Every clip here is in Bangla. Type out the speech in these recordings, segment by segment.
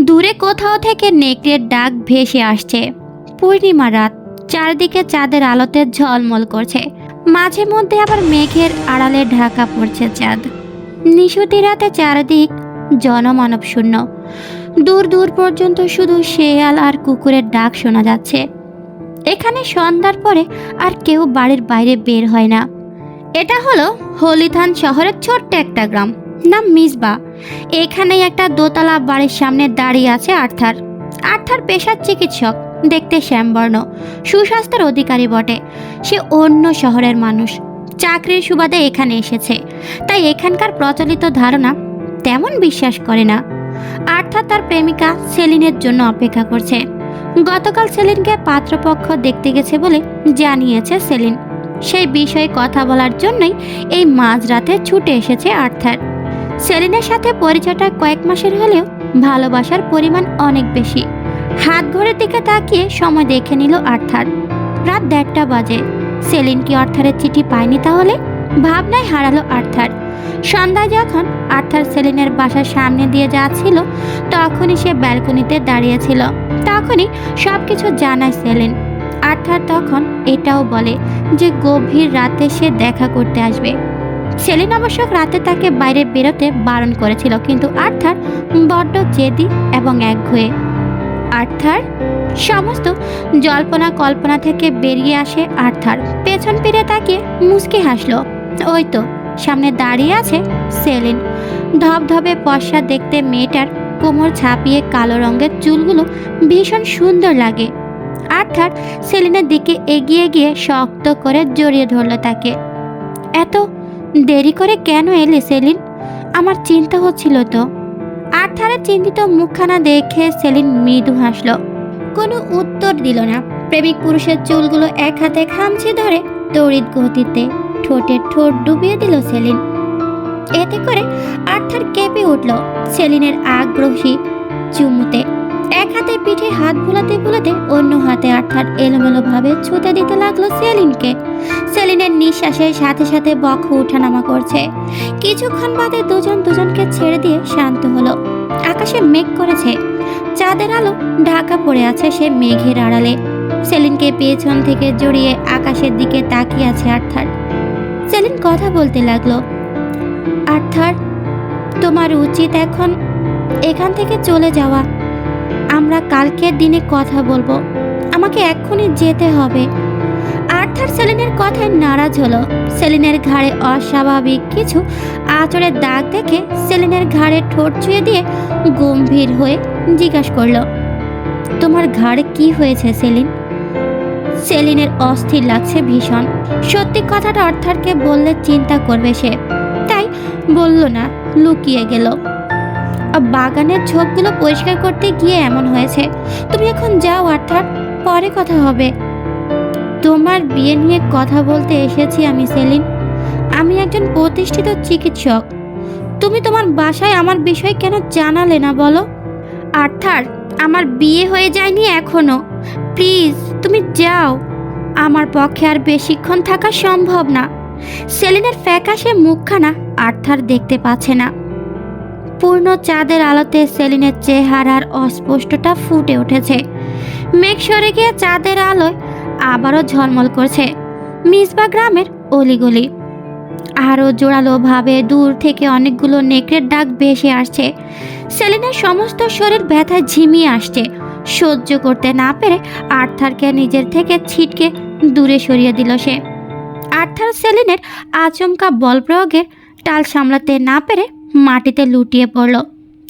দূরে কোথাও থেকে নেকড়ের ডাক ভেসে আসছে। পূর্ণিমা রাত, চারদিকে চাঁদের আলোতে ঝলমল করছে, মাঝে মধ্যে আবার মেঘের আড়ালে ঢাকা পড়ছে চাঁদ। নিশুতি রাতে চারদিক জনমানব শূন্য। দূর দূর পর্যন্ত শুধু শেয়াল আর কুকুরের ডাক শোনা যাচ্ছে। এখানে সন্ধ্যার পরে আর কেউ বাড়ির বাইরে বের হয় না। এটা হলো হলিথান শহরের ছোট্ট একটা গ্রাম, নাম মিসবা। এখানেই একটা দোতলা বাড়ির সামনে দাঁড়িয়ে আছে আর্থার। আর্থার পেশার চিকিৎসক, দেখতে শ্যামবর্ণ, সুস্বাস্থ্যের অধিকারী বটে। সে অন্য শহরের মানুষ, চাকরির সুবাদে এখানে এসেছে, তাই এখানকার প্রচলিত ধারণা তেমন বিশ্বাস করে না। আর্থার তার প্রেমিকা সেলিনের জন্য অপেক্ষা করছে। গতকাল সেলিনকে পাত্রপক্ষ দেখতে গেছে বলে জানিয়েছে সেলিন। সেই বিষয়ে কথা বলার জন্যই এই মাঝরাতে ছুটে এসেছে আর্থার। সেলিনের সাথে পরিচয়টা কয়েক মাসের হলেও ভালোবাসার পরিমাণ অনেক বেশি। হাত ঘড়ির দিকে তাকিয়ে সময় দেখে নিল আর্থার। রাত 1:30 বাজে। সেলিন কি আর্থারের চিঠি পায়নি তাহলে? ভাবনায় হারালো আর্থার। সন্ধ্যায় যখন আর্থার সেলিনের বাসার সামনে দিয়ে যাচ্ছিল, তখনই সে ব্যালকনিতে দাঁড়িয়েছিল। তখনই সবকিছু জানায় সেলিন। আর্থার তখন এটাও বলে যে গভীর রাতে সে দেখা করতে আসবে। সেলিন অবশ্য রাতে তাকে বাইরে বেরোতে বারণ করেছিল, কিন্তু আর্থার বড্ড জেদি এবং একঘেয়ে। আর্থার সমস্ত জল্পনা কল্পনা থেকে বেরিয়ে আসে আর্থার। পেছন ফিরে তাকিয়ে মুচকি হাসলো। ওই তো সামনে দাঁড়িয়ে আছে সেলিন। ধবধবে পশা দেখতে মেয়েটার কোমর ছাপিয়ে কালো রঙের চুলগুলো ভীষণ সুন্দর লাগে। আর্থার সেলিনের দিকে এগিয়ে গিয়ে শক্ত করে জড়িয়ে ধরল তাকে। এত দেরি করে কেন এলে সেলিন? আমার চিন্তা হচ্ছিল তো। আর্থারের চিন্তিত মুখখানা দেখে সেলিন মৃদু হাসল। কোনো উত্তর দিল না। প্রেমিক পুরুষের চুলগুলো এক হাতে খামচে ধরে তড়িৎ গতিতে ঠোঁটে ঠোঁট ডুবিয়ে দিল সেলিন। এতে করে আর্থার কেঁপে উঠল সেলিনের আগ্রহী চুমুতে। এক হাতে পিঠে হাত বুলাতে বুলাতে অন্য হাতে আর্থার এলোমেলো ভাবে ছুঁতে দিতে লাগলো সেলিনকে। সেলিনের নিঃশ্বাসের সাথে সাথে বক্ষ উঠানামা করছে। কিছুক্ষণ বাদে দুজন দুজনকে ছেড়ে দিয়ে শান্ত হলো। আকাশে মেঘ করেছে, চাঁদের আলো ঢাকা পড়ে আছে সে মেঘের আড়ালে। সেলিনকে পেছন থেকে জড়িয়ে আকাশের দিকে তাকিয়ে আছে আর্থার। সেলিন কথা বলতে লাগলো। আর্থার, তোমার উচিত এখন এখান থেকে চলে যাওয়া। আমরা কালকের দিনে কথা বলবো। আমাকে এক্ষুনি যেতে হবে। আর্থার সেলিনের কথায় নারাজ হলো। সেলিনের ঘাড়ে অস্বাভাবিক কিছু আঁচড়ের দাগ দেখে সেলিনের ঘাড়ে ঠোঁট ছুঁয়ে দিয়ে গম্ভীর হয়ে জিজ্ঞাসা করলো, তোমার ঘাড়ে কি হয়েছে সেলিন? সেলিনের অস্থির লাগছে ভীষণ। সত্যি কথাটা আর্থারকে বললে চিন্তা করবে সে, তাই বলল না, লুকিয়ে গেল। বাগানের ঝোপগুলো পরিষ্কার করতে গিয়ে এমন হয়েছে। তুমি এখন যাও আর্থার, পরে কথা হবে। তোমার বিয়ে নিয়ে কথা বলতে এসেছি আমি সেলিন। আমি একজন প্রতিষ্ঠিত চিকিৎসক। তুমি তোমার বাসায় আমার বিষয় কেন জানালে না বলো? আর্থার, আমার বিয়ে হয়ে যায়নি এখনো। প্লিজ তুমি যাও। আমার পক্ষে আর বেশিক্ষণ থাকা সম্ভব না। সেলিনের ফ্যাকাশে মুখখানা আর্থার দেখতে পাচ্ছে না। পূর্ণ চাঁদের আলোতে সেলিনের চেহারার অস্পষ্টতা ফুটে উঠেছে। মেঘ সরে গিয়ে চাঁদের আলোয় আবারও ঝলমল করছে মিসবা গ্রামের অলিগলি। আরও জোরালো ভাবে দূর থেকে অনেকগুলো নেকড়ের ডাক ভেসে আসছে। সেলিনের সমস্ত শরীর ব্যথায় ঝিমিয়ে আসছে। সহ্য করতে না পেরে আর্থারকে নিজের থেকে ছিটকে দূরে সরিয়ে দিল সে। আর্থার সেলিনের আচমকা বল প্রয়োগের টাল সামলাতে না পেরে মাটিতে লুটিয়ে পড়ল।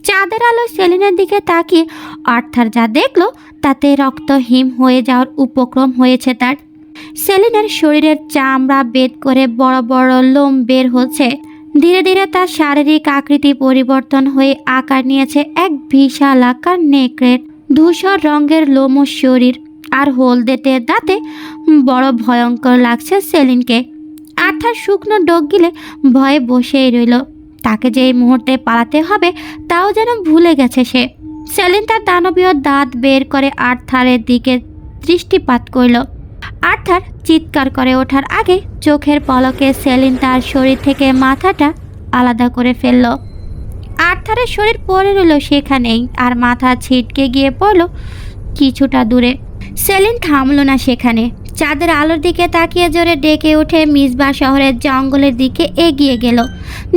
চাঁদের আলো সেলিনের দিকে তাকিয়ে আর্থার যা দেখল তাতে রক্ত হিম হয়ে যাওয়ার উপক্রম হয়েছে তার। সেলিনের শরীরের চামড়া বেদ করে বড় বড় লোম বের হচ্ছে। ধীরে ধীরে তার শারীরিক আকৃতি পরিবর্তন হয়ে আকার নিয়েছে এক বিশাল আকার নেকড়ের। ধূসর রঙের লোমশ শরীর আর হলদেটে দাঁতে বড় ভয়ঙ্কর লাগছে সেলিনকে। আর্থার শুকনো ডোক গিলে ভয়ে বসেই রইল। তাকে যে এই মুহূর্তে পালাতে হবে তাও যেন ভুলে গেছে সে। সেলিন তার দানবীয় দাঁত বের করে আর্থারের দিকে দৃষ্টিপাত করল। আর্থার চিৎকার করে ওঠার আগে চোখের পলকে সেলিন তার শরীর থেকে মাথাটা আলাদা করে ফেলল। আর্থার আর্থারের শরীর পড়ে রইল সেখানেই, আর মাথা ছিটকে গিয়ে পড়ল কিছুটা দূরে। সেলিন থামল না সেখানে। চাঁদের আলোর দিকে তাকিয়ে জোরে ডেকে উঠে মিসবাহ শহরের জঙ্গলের দিকে এগিয়ে গেল।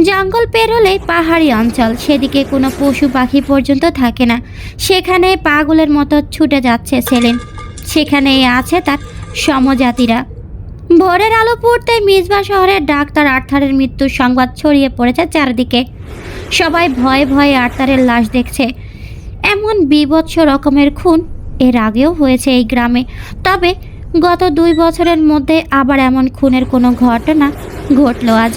জঙ্গল পের হলেই পাহাড়ি অঞ্চল, সেদিকে কোনো পশু পাখি পর্যন্ত থাকে না। সেখানে পাগলের মতো ছুটে যাচ্ছে সেলিন। সেখানেই আছে তার সমজাতিরা। ভোরের আলো পড়তে মিসবাহ শহরের ডাক্তার আর্থারের মৃত্যুর সংবাদ ছড়িয়ে পড়েছে চারদিকে। সবাই ভয়ে ভয়ে আর্থারের লাশ দেখছে। এমন বীভৎস রকমের খুন এর আগেও হয়েছে এই গ্রামে, তবে গত 2 বছরের মধ্যে আবার এমন খুনের কোনো ঘটনা ঘটল আজ।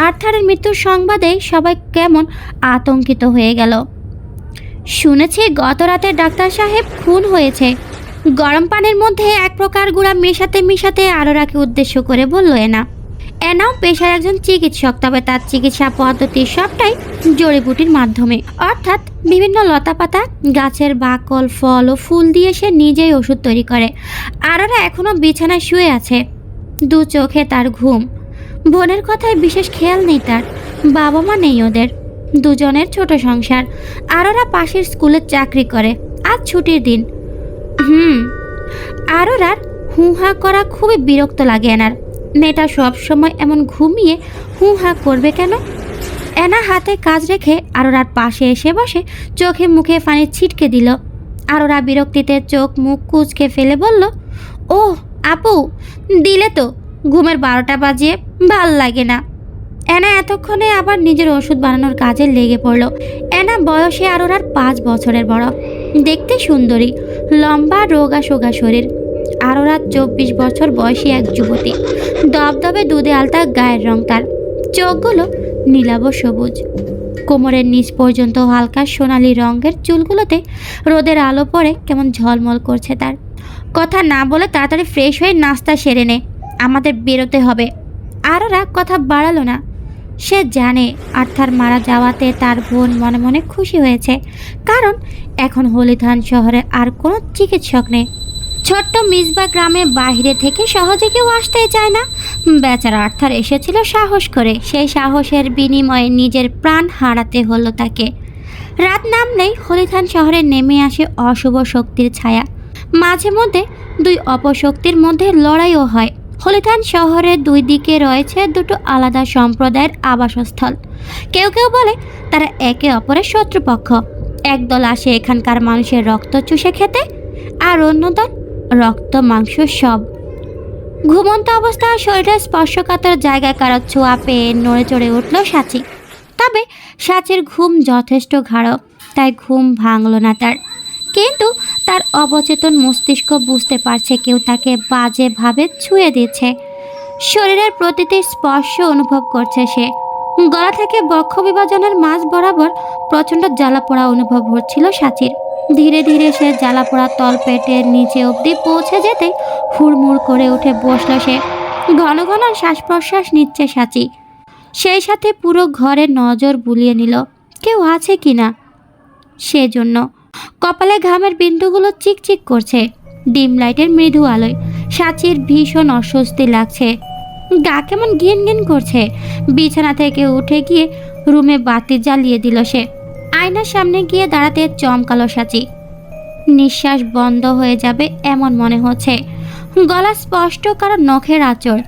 আর্থারের মৃত্যুর সংবাদেই সবাই কেমন আতঙ্কিত হয়ে গেল। শুনেছি গত রাতে ডাক্তার সাহেব খুন হয়েছে। গরম পানির মধ্যে এক প্রকার গুঁড়া মেশাতে মেশাতে আরোরাকে উদ্দেশ্য করে বলল এনা। এনাও পেশার একজন চিকিৎসক, তবে তার চিকিৎসা পদ্ধতি সবটাই জড়িবুটির মাধ্যমে, অর্থাৎ বিভিন্ন লতাপাতা, গাছের বাকল, ফল ও ফুল দিয়ে সে নিজেই ওষুধ তৈরি করে। আরোরা এখনো বিছানায় শুয়ে আছে, 2 চোখে তার ঘুম। বোনের কথায় বিশেষ খেয়াল নেই তার, বাবা মা নেই ওদের, দুজনের ছোট সংসার। আরোরা পাশের স্কুলে চাকরি করে, আজ ছুটির দিন। আরোরার হুহা করা খুবই বিরক্ত লাগে এনার। মেয়েটা সবসময় এমন ঘুমিয়ে হুহা করবে কেন? এনা হাতে কাজ রেখে আরোরার পাশে এসে বসে চোখে মুখে পানি ছিটকে দিল। আরোরা বিরক্তিতে চোখ মুখ কুঁচকে ফেলে বলল, ওহ আপু, দিলে তো, ঘুমের 12টা বাজিয়ে, ভাল লাগে না। এনা এতক্ষণে আবার নিজের ওষুধ বানানোর কাজে লেগে পড়ল। এনা বয়সে আরোরার 5 বছরের বড়, দেখতে সুন্দরী, লম্বা রোগা সোগা শরীর। আরোরা 24 বছর বয়সী এক যুবতী, দবদবে দুধে আলতা গায়ের রং তার, চোখগুলো নীলাভ সবুজ, কোমরের নিচ পর্যন্ত হালকা সোনালি রঙের চুলগুলোতে রোদের আলো পড়ে কেমন ঝলমল করছে তার। কথা না বলে তাড়াতাড়ি ফ্রেশ হয়ে নাস্তা সেরে নে, আমাদের বেরোতে হবে। আরোরা কথা বাড়ালো না। সে জানে আর্থার মারা যাওয়াতে তার বোন মনে মনে খুশি হয়েছে, কারণ এখন হলিথান শহরে আর কোনো চিকিৎসক নেই। ছোট্ট মিসবাহ গ্রামে বাইরে থেকে সহজে কেউ আসতেই চায় না। বেচারা আর্থার এসেছিল সাহস করে, সেই সাহসের বিনিময়ে নিজের প্রাণ হারাতে হলো তাকে। রাত নামলেই হলিথান শহরে নেমে আসে অশুভ শক্তির ছায়া। মাঝে মধ্যে 2 অপশক্তির মধ্যে লড়াইও হয়। হলিথান শহরের 2 দিকে রয়েছে 2টো আলাদা সম্প্রদায়ের আবাসস্থল। কেউ কেউ বলে তারা একে অপরের শত্রুপক্ষ। একদল আসে এখানকার মানুষের রক্ত চুষে খেতে, আর অন্য দল রক্ত মাংস সব। ঘুমন্ত অবস্থায় শরীরের স্পর্শকাতর জায়গায় কারো ছোঁয়া পেয়ে নড়ে চড়ে উঠল সাচি। তবে সাচির ঘুম যথেষ্ট গাঢ়, তাই ঘুম ভাঙল না তার। কিন্তু তার অবচেতন মস্তিষ্ক বুঝতে পারছে কেউ তাকে বাজেভাবে ছুঁয়ে দিচ্ছে। শরীরের প্রতিটি স্পর্শ অনুভব করছে সে। গলা থেকে বক্ষ বিভাজনের মাঝ বরাবর প্রচণ্ড জ্বালাপোড়া অনুভব হচ্ছিল সাচির। ধীরে ধীরে সে জ্বালাপোড়া তল পেটের নিচে অবধি পৌঁছে যেতে হুড়মুড় করে উঠে বসল সে। ঘন ঘন শ্বাস প্রশ্বাস নিচ্ছে সাচি। সেই সাথে পুরো ঘরে নজর বুলিয়ে নিল কেউ আছে কিনা। সেজন্য কপালে ঘামের বিন্দুগুলো চিকচিক করছে ডিম লাইটের মৃদু আলোয়। সাচির ভীষণ অস্বস্তি লাগছে, গা কেমন ঘিন ঘিন করছে। বিছানা থেকে উঠে গিয়ে রুমে বাতি জ্বালিয়ে দিল সে। আয়নার সামনে গিয়ে দাঁড়াতে চমকালো সাচি। নিঃশ্বাস বন্ধ হয়ে যাবে এমন মনে হচ্ছে। গলা স্পষ্ট কারো নখের আঁচড়,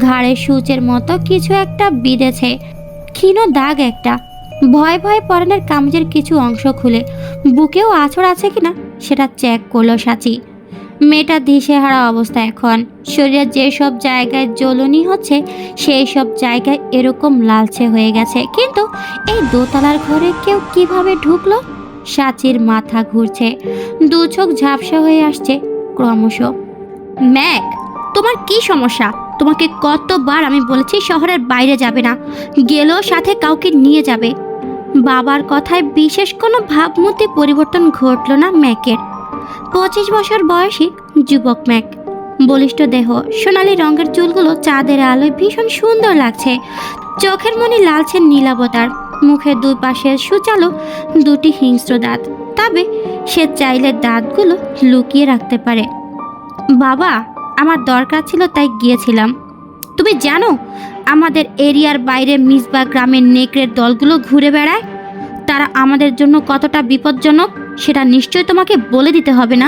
ঘাড়ে সূচের মতো কিছু একটা বিঁধেছে, ক্ষীণ দাগ একটা। ভয়ে ভয়ে পরনের কামিজের কিছু অংশ খুলে বুকেও আঁচড় আছে কিনা সেটা চেক করলো সাচি। মেয়েটা দিশেহারা অবস্থা এখন। শরীরের যেসব জায়গায় জ্বলনি হচ্ছে সেই সব জায়গায় এরকম লালচে হয়ে গেছে। কিন্তু এই দোতলার ঘরে কেউ কিভাবে ঢুকলো? সাচির মাথা ঘুরছে, 2 চোখ ঝাপসা হয়ে আসছে ক্রমশ। ম্যাক, তোমার কি সমস্যা? তোমাকে কতবার আমি বলেছি শহরের বাইরে যাবে না, গেলেও সাথে কাউকে নিয়ে যাবে। বাবার কথায় বিশেষ কোনো ভাবমূর্তি পরিবর্তন ঘটল না ম্যাকের। 25 বছর বয়সী যুবক ম্যাক, বলিষ্ঠ দেহ, সোনালি রঙের চুলগুলো চাঁদের আলোয় ভীষণ সুন্দর লাগছে। চোখের মনি লালচে নীলাবতার, মুখের 2 পাশে সুচালো 2টি হিংস্র দাঁত। তবে সে চাইলে দাঁতগুলো লুকিয়ে রাখতে পারে। বাবা, আমার দরকার ছিল তাই গিয়েছিলাম। তুমি জানো আমাদের এরিয়ার বাইরে মিসবাহ গ্রামের নেকড়ের দলগুলো ঘুরে বেড়ায়? তারা আমাদের জন্য কতটা বিপজ্জনক সেটা নিশ্চয়ই তোমাকে বলে দিতে হবে না।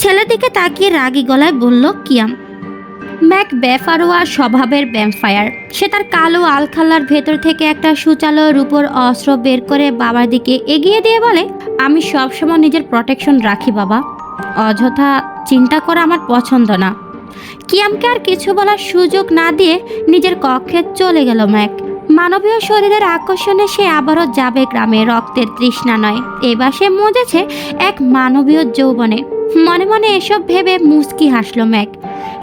ছেলের দিকে তাকিয়ে রাগী গলায় বলল কিয়াম। ম্যাক বেফারোয়া স্বভাবের ভ্যাম্পায়ার। সে তার কালো আলখাল্লার ভেতর থেকে একটা সুচালো রূপোর অস্ত্র বের করে বাবার দিকে এগিয়ে দিয়ে বলে, আমি সবসময় নিজের প্রোটেকশন রাখি বাবা, অযথা চিন্তা করা আমার পছন্দ না। কিয়ামকে আর কিছু বলার সুযোগ না দিয়ে নিজের কক্ষে চলে গেল ম্যাক। মানবীয় শরীরের আকর্ষণে সে আবারও যাবে গ্রামে, রক্তের তৃষ্ণা নয়, এবার সে মজেছে এক মানবীয় যৌবনে। মনে মনে এসব ভেবে মুচকি হাসল ম্যাক।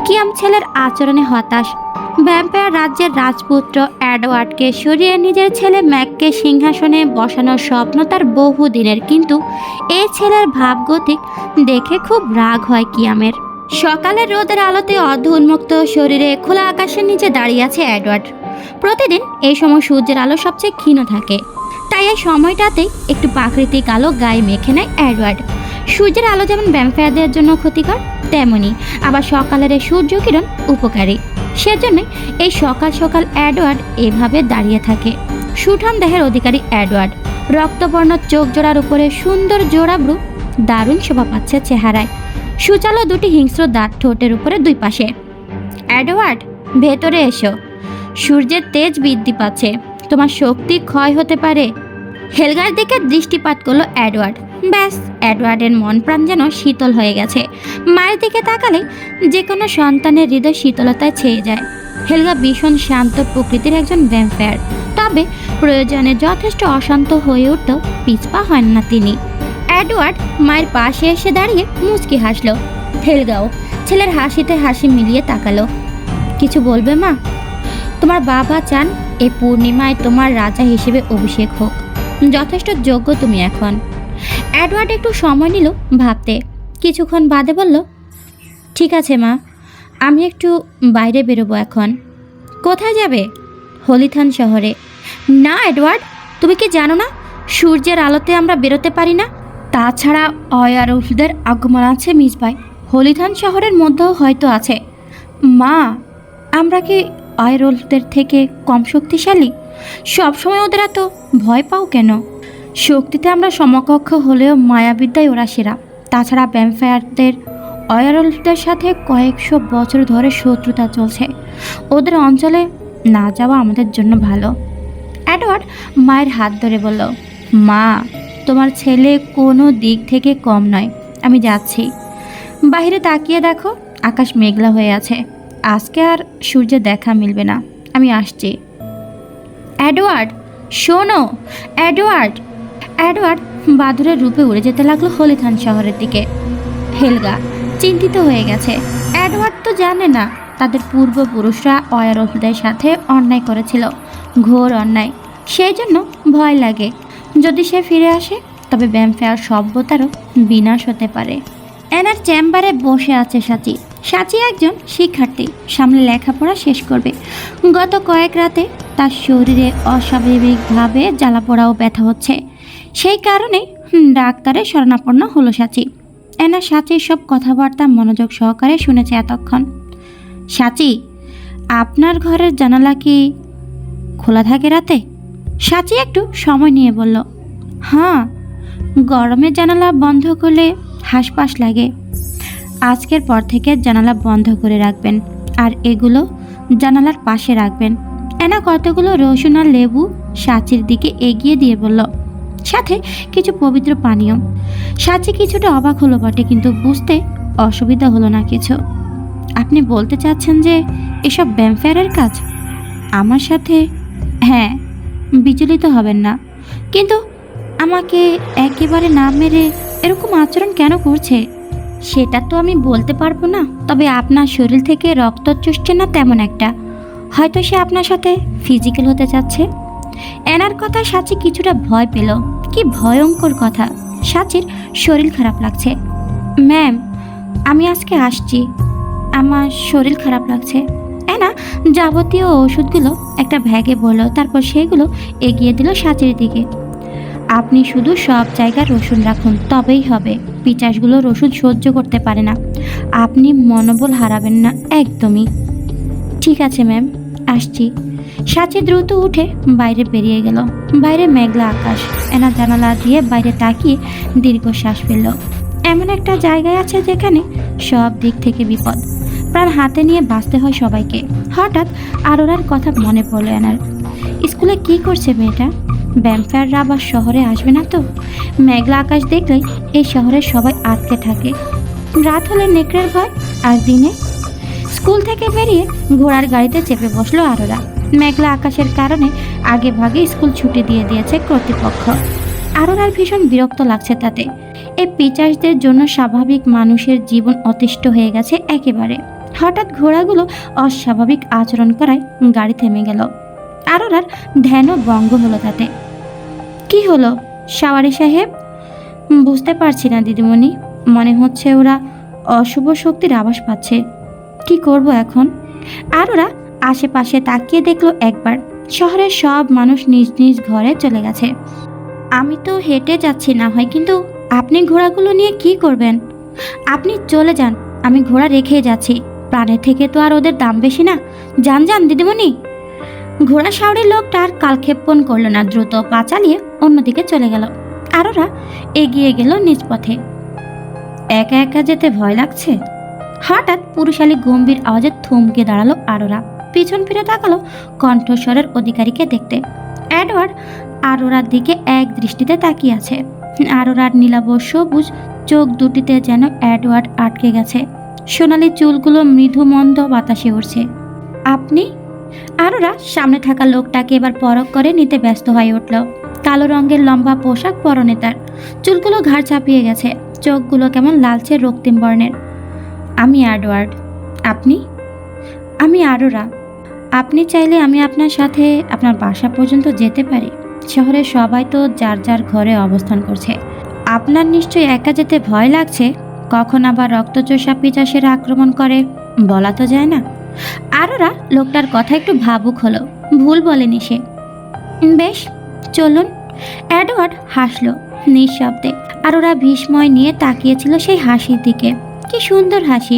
কিয়াম ছেলের আচরণে হতাশ। ভ্যাম্পায়ার রাজ্যের রাজপুত্র এডওয়ার্ডকে সরিয়ে নিজের ছেলে ম্যাককে সিংহাসনে বসানোর স্বপ্ন তার বহুদিনের, কিন্তু এই ছেলের ভাবগতিক দেখে খুব রাগ হয় কিয়ামের। সকালের রোদের আলোতে অর্ধ উন্মুক্ত শরীরে খোলা আকাশের নিচে দাঁড়িয়ে আছে এডওয়ার্ড। প্রতিদিন এই সময় সূর্যের আলো সবচেয়ে ক্ষীণ থাকে, তাই এই সময়টাতেই একটু প্রাকৃতিক আলো গায়ে মেখে নেয় এডওয়ার্ড। সূর্যের আলো যেমন ভ্যাম্পায়ারদের জন্য ক্ষতিকর, তেমনি আবার সকালের এই সূর্য কিরণ উপকারী। সেজন্য এই সকাল সকাল এডওয়ার্ড এভাবে দাঁড়িয়ে থাকে। সুঠাম দেহের অধিকারী এডওয়ার্ড, রক্তবর্ণ চোখ জোড়ার উপরে সুন্দর জোড়াব্রু দারুণ শোভা পাচ্ছে চেহারায়। সুচালো দুটি হিংস্র দাঁত ঠোঁটের উপরে দুই পাশে। এডওয়ার্ড, ভেতরে এসো, সূর্যের তেজ বৃদ্ধি পাচ্ছে, তোমার শক্তি ক্ষয় হতে পারে। হেলগার দিকে দৃষ্টিপাত করলো এডওয়ার্ড। ব্যাস, এডওয়ার্ডের মন প্রাণ যেন শীতল হয়ে গেছে। মায়ের দিকে তাকালে যে কোনো সন্তানের হৃদয় শীতলতায় ছেয়ে যায়। হেলগা ভীষণ শান্ত প্রকৃতির একজন ভ্যাম্পায়ার, তবে প্রয়োজনে যথেষ্ট অশান্ত হয়ে উঠতেও পিছপা হন না তিনি। এডওয়ার্ড মায়ের পাশে এসে দাঁড়িয়ে মুচকি হাসলো। হেলগাও ছেলের হাসিতে হাসি মিলিয়ে তাকালো। কিছু বলবে মা? তোমার বাবা চান এই পূর্ণিমায় তোমার রাজা হিসেবে অভিষেক হোক, যথেষ্ট যোগ্য তুমি এখন। এডওয়ার্ড একটু সময় নিল ভাবতে, কিছুক্ষণ বাদে বলল, ঠিক আছে মা, আমি একটু বাইরে বেরোবো এখন। কোথায় যাবে? হলিথান শহরে। না এডওয়ার্ড, তুমি কি জানো না সূর্যের আলোতে আমরা বেরোতে পারি না? তাছাড়া অয়ারুফদের আগমন আছে মিসবাই, হলিথান শহরের মধ্যেও হয়তো আছে। মা, আমরা কি অয়ারুফদের থেকে কম শক্তিশালী? সবসময় ওদের এত ভয় পাও কেন? শক্তিতে আমরা সমকক্ষ হলেও মায়াবিদ্যায় ওরা সেরা। তাছাড়া ভ্যাম্পায়ারদের অয়ারুফদের সাথে কয়েকশো বছর ধরে শত্রুতা চলছে, ওদের অঞ্চলে না যাওয়া আমাদের জন্য ভালো। এডওয়ার্ড মায়ের হাত ধরে বলল, মা, তোমার ছেলে কোনো দিক থেকে কম নয়, আমি যাচ্ছি। বাইরে তাকিয়ে দেখো, আকাশ মেঘলা হয়ে আছে, আজকে আর সূর্যের দেখা মিলবে না, আমি আসছি। এডওয়ার্ড শোনো, এডওয়ার্ড। এডওয়ার্ড বাদুরের রূপে উড়ে যেতে লাগলো হলিথান শহরের দিকে। হেলগা চিন্তিত হয়ে গেছে। এডওয়ার্ড তো জানে না তাদের পূর্বপুরুষরা অয়ারুফদের সাথে অন্যায় করেছিল, ঘোর অন্যায়। সেই জন্য ভয় লাগে, যদি সে ফিরে আসে তবে ভ্যাম্পায়ার সভ্যতারও বিনাশ হতে পারে। এনার চেম্বারে বসে আছে সাচি। সাচি একজন শিক্ষার্থী, সামনে লেখাপড়া শেষ করবে। গত কয়েক রাতে তার শরীরে অস্বাভাবিকভাবে জ্বালাপোড়া ও ব্যথা হচ্ছে, সেই কারণে ডাক্তারের শরণাপন্ন হলো সাচি। এনার সাচির সব কথাবার্তা মনোযোগ সহকারে শুনেছে এতক্ষণ। সাচি, আপনার ঘরের জানালা কি খোলা থাকে রাতে? সাচি একটু সময় নিয়ে বলল, হ্যাঁ, গরমে জানালা বন্ধ করলে হাঁসপাস লাগে। আজকের পর থেকে জানালা বন্ধ করে রাখবেন, আর এগুলো জানালার পাশে রাখবেন। এনা কতগুলো রসুন আর লেবু সাচির দিকে এগিয়ে দিয়ে বলল, সাথে কিছু পবিত্র পানীয়। সাচি কিছুটা অবাক হলো বটে, কিন্তু বুঝতে অসুবিধা হলো না কিছু। আপনি বলতে চাচ্ছেন যে এসব ভ্যাম্পায়ারের কাজ? আমার সাথে? হ্যাঁ, বিচলিত হবেন না, কিন্তু আমাকে একেবারে না মেরে এরকম আচরণ কেন করছে সেটা তো আমি বলতে পারবো না, তবে আপনার শরীর থেকে রক্ত চুষছে না তেমন একটা, হয়তো সে আপনার সাথে ফিজিক্যাল হতে চাচ্ছে। এনার কথা সাচি কিছুটা ভয় পেল। কি ভয়ঙ্কর কথা! সাচির শরীর খারাপ লাগছে। ম্যাম, আমি আজকে আসছি, আমার শরীর খারাপ লাগছে। এনা যাবতীয় ওষুধগুলো একটা ব্যাগে বলল, তারপর সেগুলো এগিয়ে দিল সাচির দিকে। আপনি শুধু সব জায়গায় রসুন রাখুন, তবেই হবে। পিচাসগুলো রসুন সহ্য করতে পারে না। আপনি মনোবল হারাবেন না একদমই। ঠিক আছে ম্যাম, আসছি। সাচি দ্রুত উঠে বাইরে বেরিয়ে গেল। বাইরে মেঘলা আকাশ। এনা জানালা দিয়ে বাইরে তাকিয়ে দীর্ঘশ্বাস ফেলল। এমন একটা জায়গায় আছে যেখানে সব দিক থেকে বিপদ, প্রাণ হাতে নিয়ে বাঁচতে হয় সবাইকে। হঠাৎ আরোরার কথা মনে পড়লো এনার। স্কুলে কি করছে মেয়েটা? ভ্যাম্পায়াররা আবার শহরে আসবে না তো? মেঘলা আকাশ দেখলেই এই শহরের সবাই আটকে থাকে। রাত হলে নেকড়ের ভয়, আর দিনে? স্কুল থেকে বেরিয়ে ঘোড়ার গাড়িতে চেপে বসলো আরোরা। মেঘলা আকাশের কারণে আগে ভাগে স্কুল ছুটি দিয়ে দিয়েছে কর্তৃপক্ষ। আরোরার ভীষণ বিরক্ত লাগছে তাতে। এই পিচাসদের জন্য স্বাভাবিক মানুষের জীবন অতিষ্ঠ হয়ে গেছে একেবারে। হঠাৎ ঘোড়াগুলো অস্বাভাবিক আচরণ করায় গাড়ি থেমে গেল। আরোরার ধ্যানও ভঙ্গ হলো তাতে। কি হলো সাওয়ারি সাহেব? বুঝতে পারছি না দিদিমণি, মনে হচ্ছে ওরা অশুভ শক্তির আভাস পাচ্ছে। কি করব এখন? আরোরা আশেপাশে তাকিয়ে দেখলো একবার। শহরের সব মানুষ নিজ নিজ ঘরে চলে গেছে। আমি তো হেঁটে যাচ্ছি না হয়, কিন্তু আপনি ঘোড়াগুলো নিয়ে কি করবেন? আপনি চলে যান, আমি ঘোড়া রেখে যাচ্ছি। প্রাণের থেকে তো আর ওদের দাম বেশি না। যান যান দিদিমণি। ঘোড়া সাওয়ারির লোকটা আর কালক্ষেপণ করলো না, দ্রুত পা চালিয়ে অন্যদিকে চলে গেল। আরোরা এগিয়ে গেল নিজ পথে। একা একা যেতে ভয় লাগছে। হঠাৎ পুরুষালী গম্ভীর আওয়াজে থমকে দাঁড়ালো আরোরা। পিছন ফিরে তাকালো কণ্ঠস্বরের অধিকারীকে দেখতে। এডওয়ার্ড আরোরার দিকে এক দৃষ্টিতে তাকিয়ে আছে। আরোরার নীলাভ সবুজ চোখ দুটিতে যেন এডওয়ার্ড আটকে গেছে। সোনালি চুলগুলো মৃদু মন্দ বাতাসে উঠছে। আপনি? আরোরা সামনে থাকা লোকটাকে এবার পরখ করে নিতে ব্যস্ত হয়ে উঠল। কালো রঙের লম্বা পোশাক পরনে তার, চুলগুলো ঘাড় চাপিয়ে গেছে, চোখগুলো কেমন লালচে রক্তিম বর্ণের। আমি এডওয়ার্ড। আপনি? আমি আরোরা। আপনি চাইলে আমি আপনার সাথে আপনার বাসা পর্যন্ত যেতে পারি। শহরের সবাই তো যার যার ঘরে অবস্থান করছে। আপনার নিশ্চয়ই একা যেতে ভয় লাগছে। কখন আবার রক্তচোষা পিচাসেরা আক্রমণ করে বলা তো যায় না। আরোরা লোকটার কথা একটু ভাবুক হলো। ভুল বলেনি সে। বেশ, চলুন। এডওয়ার্ড হাসলো নিঃশব্দে। আরোরা বিস্ময় নিয়ে তাকিয়েছিল সেই হাসির দিকে। কি সুন্দর হাসি।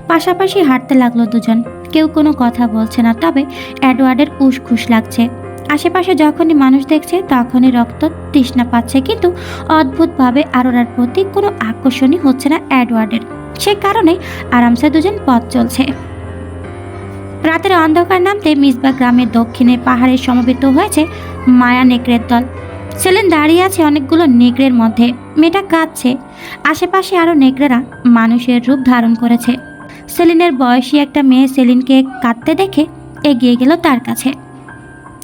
পাশাপাশি হাঁটতে লাগলো দুজন। কেউ কোনো কথা বলছে না, তবে এডওয়ার্ডের উসখুস লাগছে। আশেপাশে যখনই মানুষ দেখছে তখনই রক্ত তৃষ্ণা পাচ্ছে, কিন্তু অদ্ভুতভাবে আরোরার প্রতি কোনো আকর্ষণই হচ্ছে না এডওয়ার্ডের। সে কারণে আরামসে দুজন পথ চলছে। রাতের অন্ধকার নামতে মিসবা গ্রামের দক্ষিণে পাহাড়ে সমবেত হয়েছে মায়া নেকড়ের দল। সেলিন দাঁড়িয়ে আছে অনেকগুলো নেকড়ের মধ্যে। মেয়েটা কাঁদছে। আশেপাশে আরো নেকড়েরা মানুষের রূপ ধারণ করেছে। সেলিনের বয়সী একটা মেয়ে সেলিনকে কাঁদতে দেখে এগিয়ে গেল তার কাছে।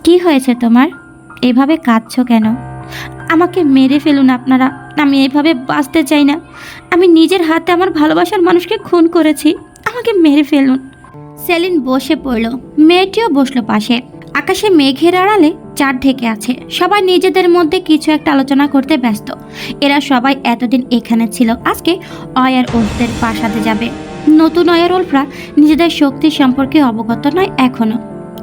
কি হয়েছে তোমার? এভাবে কাঁদছো কেন? আমাকে মেরে ফেলুন আপনারা, আমি এভাবে বাঁচতে চাই না। আমি নিজের হাতে আমার ভালোবাসার মানুষকে খুন করেছি, আমাকে মেরে ফেলুন। সেলিন বসে পড়ল। মেয়েটিও বসলো পাশে। আকাশে মেঘের আড়ালে চাঁদ ঢেকে আছে। সবাই নিজেদের মধ্যে কিছু একটা আলোচনা করতে ব্যস্ত। এরা সবাই এতদিন এখানে ছিল, আজকে অয়ার ওলফদের প্রাসাদে যাবে। নতুন অয়ার ওলফরা নিজেদের শক্তি সম্পর্কে অবগত নয় এখনো।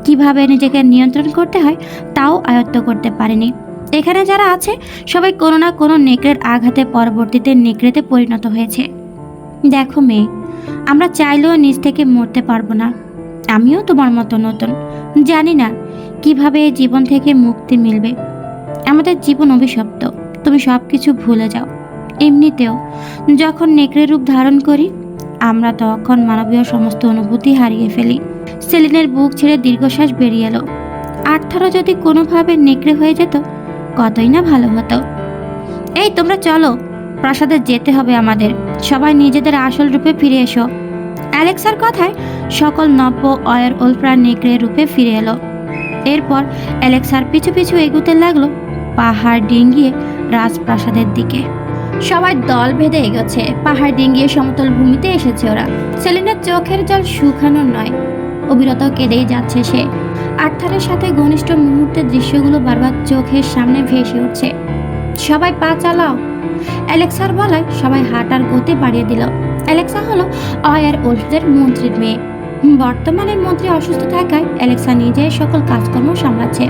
কিভাবে নিজেকে নিয়ন্ত্রণ করতে হয় তাও আয়ত্ত করতে পারেনি। এখানে যারা আছে সবাই কোনো না কোনো নেকড়ের আঘাতে পরবর্তীতে নেকড়েতে পরিণত হয়েছে। দেখো মেয়ে, আমরা চাইলেও নিজ থেকে মরতে পারবো না। আমিও তোমার মতো নতুন, জানি না কিভাবে এই জীবন থেকে মুক্তি মিলবে। আমাদের জীবন অভিশপ্ত। তুমি সব কিছু ভুলে যাও। এমনিতেও যখন নেকড়ে রূপ ধারণ করি আমরা তখন মানবীয় সমস্ত অনুভূতি হারিয়ে ফেলি। সেলিনের বুক ছেড়ে দীর্ঘশ্বাস বেরিয়ে এলো। আর্থারও যদি কোনোভাবে নেকড়ে হয়ে যেত কতই না ভালো হতো। এই তোমরা চলো, প্রাসাদে যেতে হবে আমাদের। সবাই নিজেদের আসল রূপে ফিরে এসো। অ্যালেক্সার কথায় সকল নব্য অয়ার ওলফরা নেকড়ে রূপে ফিরে এলো। এরপর অ্যালেক্সার পিছু পিছু এগুতে লাগলো পাহাড় ডিঙ্গিয়ে রাজপ্রাসাদের দিকে। সবাই দল বেঁধে এগোচ্ছে। পাহাড় ডিঙ্গিয়ে সমতল ভূমিতে এসেছে ওরা। সেলিনের চোখের জল শুকানোর নয়, অবিরত কেঁদেই যাচ্ছে সে। আর্থারের সাথে ঘনিষ্ঠ মুহূর্তের দৃশ্যগুলো বারবার চোখের সামনে ভেসে উঠছে। সবাই পা চালাও। অ্যালেক্সার বলায় সবাই হাঁটার গতি বাড়িয়ে দিল। অ্যালেক্সা হলো অয়ার ওলফদের মন্ত্রীর মেয়ে। বর্তমানের মন্ত্রী অসুস্থ থাকায় অ্যালেক্সা নিজে সকল কাজকর্ম সামলাচ্ছে।